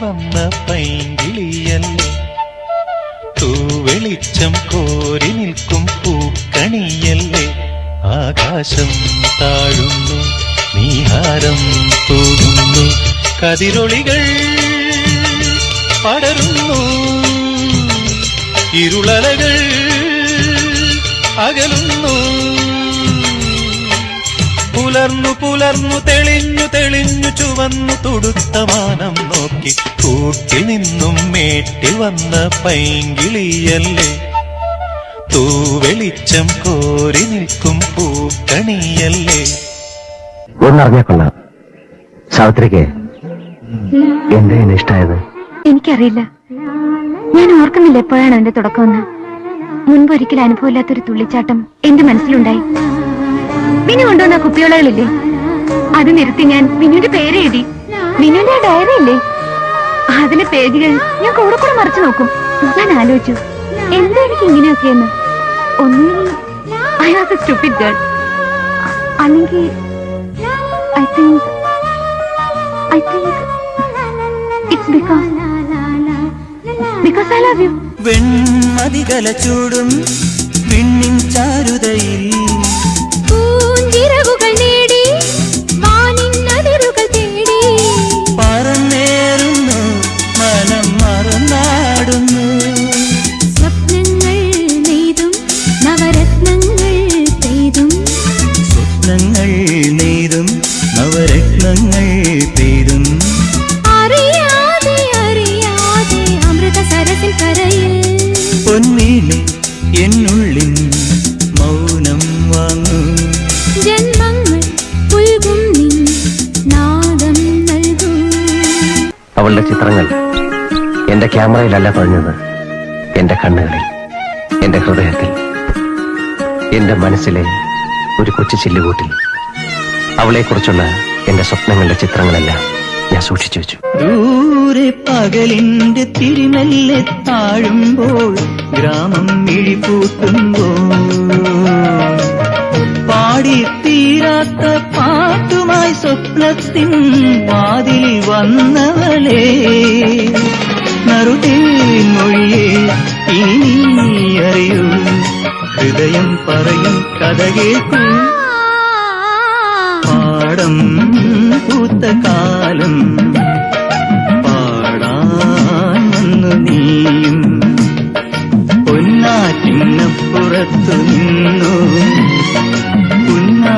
വന്ന പൈങ്കിളിയല്ലേ, തൂവെളിച്ചം കോരി നിൽക്കും പൂക്കണിയല്ലേ. ആകാശം താഴുന്നു, നീഹാരം തോന്നുന്നു, കതിരൊളികൾ പടരുന്നു, ഇരുളലകൾ അകലുന്നു. പുലർന്നു പുലർന്നു തെളിഞ്ഞു തെളിഞ്ഞു ചുവന്നു തുടുത്ത മാനം നോക്കി, കൂട്ടിൽ നിന്നും മേട്ടിൽ വന്ന പൈങ്കിളിയല്ലേ, തൂവെളിച്ചം കോരി നിൽക്കും പൂക്കണിയല്ലേ. ഒന്നറിഞ്ഞാ സാവിത്രിക്ക് എന്തേ ഇഷ്ടായത്? എനിക്കറിയില്ല, ഞാൻ ഓർക്കുന്നില്ല എപ്പോഴാണ് എന്റെ തുടക്കമെന്ന്. മുൻപൊരിക്കലും അനുഭവമില്ലാത്തൊരു തുള്ളിച്ചാട്ടം എന്റെ മനസ്സിലുണ്ടായി. മിനു കൊണ്ടുവന്ന കുപ്പിയോളകളില്ലേ, അത് നിർത്തി ഞാൻ മിനുവിന്റെ പേര് എഴുതി. മിനുവിന്റെ ഡയറി ഇല്ലേ, അതിലെ പേജുകൾ ഞാൻ കൂടെ കൂടെ മറിച്ചു നോക്കും. ഞാൻ ആലോചിച്ചു, എന്താ എനിക്ക് ഇങ്ങനെയൊക്കെയെന്ന്. ഒന്നിൽ I was a stupid girl, അല്ലെങ്കിൽ I think it's because I love you. വെൺമതികല ചൂടും വിണ്ണിൻ ചാരുതയിൽ പൂഞ്ചിറകുകൾ നേടി വാനിൻ അതിരുകൾ തേടി പറന്നേറുന്നു, മനം മറന്നാടുന്നു. സ്വപ്നങ്ങൾ നെയ്തും നവരത്നങ്ങൾ പെയ്തും, സ്വപ്നങ്ങൾ നെയ്തും നവരത്നങ്ങൾ പെയ്തും, അറിയാതെ അറിയാതെ അമൃത സരസിൻ കരയിൽ പൊന്നീലെ എന്നുള്ളിൻ മൗനം വാങ്ങൂ. ജന്മങ്ങൾ പുൽകും നിൻ നാദം നൽകൂ. അവളുടെ ചിത്രങ്ങൾ എന്റെ ക്യാമറയിലല്ല പതിഞ്ഞത്, എന്റെ കണ്ണുകളിൽ, എന്റെ ഹൃദയത്തിൽ, എന്റെ മനസ്സിലെ ഒരു കൊച്ചു ചില്ലുകൂട്ടിൽ അവളെക്കുറിച്ചുള്ള എന്റെ സ്വപ്നങ്ങളുടെ ചിത്രങ്ങളെല്ലാം ഞാൻ സൂക്ഷിച്ചു വെച്ചു. ദൂരെ പകലിന്റെ തിരിമെല്ലെ താഴുമ്പോൾ, ഗ്രാമം മിഴിപൂട്ടുമ്പോൾ, പാടി തീരാത്ത പാട്ടുമായി സ്വപ്നത്തിൻ വാതിൽ വന്നവളെ, നറുതേൻ മൊഴിയെ ഇനി അറിയൂ, ഹൃദയം പറയും കഥ കേൾക്കൂ. പാടം പൂത്ത കാലം പാടാൻ വന്നു നീയും, പൊന്നാറ്റിനപ്പുറത്തു നിന്നു പുന്നാ